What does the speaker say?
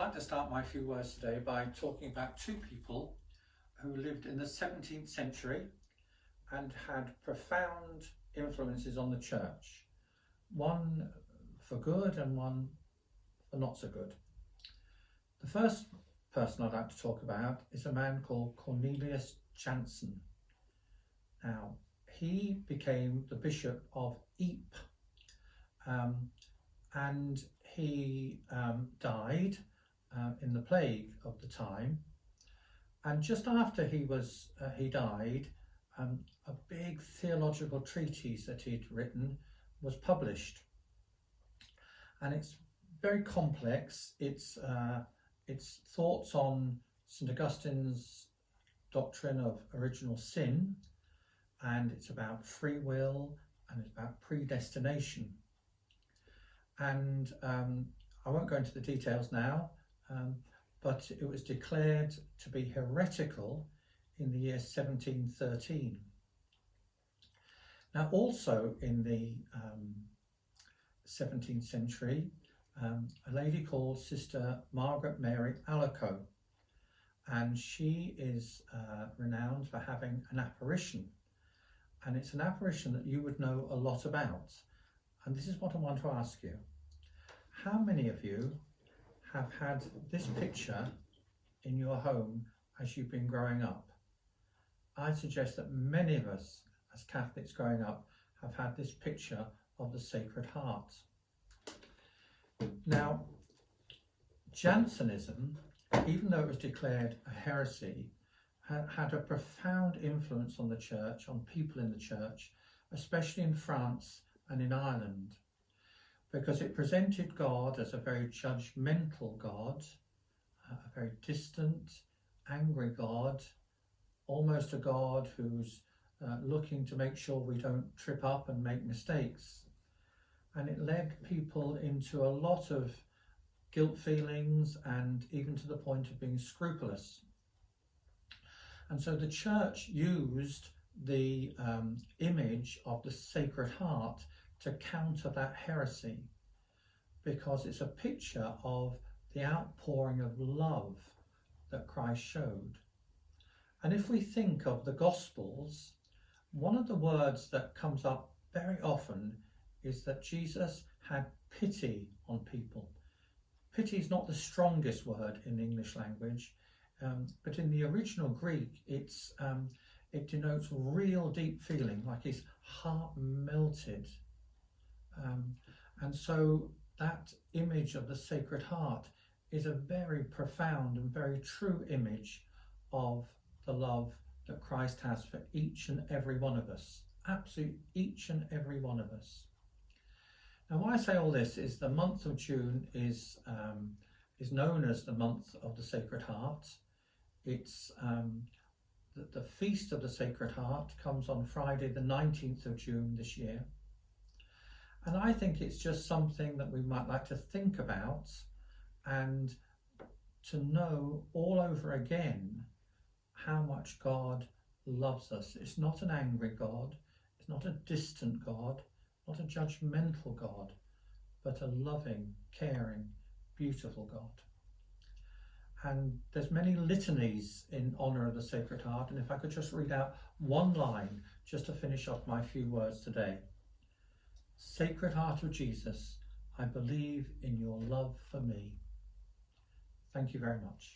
like to start my few words today by talking about two people who lived in the 17th century and had profound influences on the church. One for good and one for not so good. The first person I'd like to talk about is a man called Cornelius Jansen. Now, he became the Bishop of Ypres, and he died in the plague of the time. And just after he died, a big theological treatise that he'd written was published, and it's very complex. It's thoughts on St. Augustine's doctrine of original sin, and it's about free will, and it's about predestination. And I won't go into the details now, but it was declared to be heretical in the year 1713. Now, also in the 17th century, a lady called Sister Margaret Mary Alacoque, and she is renowned for having an apparition, and it's an apparition that you would know a lot about. And this is what I want to ask you. How many of you have had this picture in your home as you've been growing up? I suggest that many of us as Catholics growing up have had this picture of the Sacred Heart. Now, Jansenism, even though it was declared a heresy, had a profound influence on the church, on people in the church, especially in France and in Ireland, because it presented God as a very judgmental God, a very distant, angry God, almost a God who's looking to make sure we don't trip up and make mistakes. And it led people into a lot of guilt feelings and even to the point of being scrupulous. And so the church used the image of the Sacred Heart to counter that heresy, because it's a picture of the outpouring of love that Christ showed. And if we think of the Gospels, one of the words that comes up very often is that Jesus had pity on people. Pity is not the strongest word in the English language, but in the original Greek, it denotes real deep feeling, like his heart melted. And so that image of the Sacred Heart is a very profound and very true image of the love that Christ has for each and every one of us, absolutely each and every one of us. Now, why I say all this is the month of June is known as the month of the Sacred Heart. It's the Feast of the Sacred Heart comes on Friday the 19th of June this year. And I think it's just something that we might like to think about and to know all over again how much God loves us. It's not an angry God, it's not a distant God, not a judgmental God, but a loving, caring, beautiful God. And there's many litanies in honour of the Sacred Heart, and if I could just read out one line just to finish off my few words today. Sacred Heart of Jesus, I believe in your love for me. Thank you very much.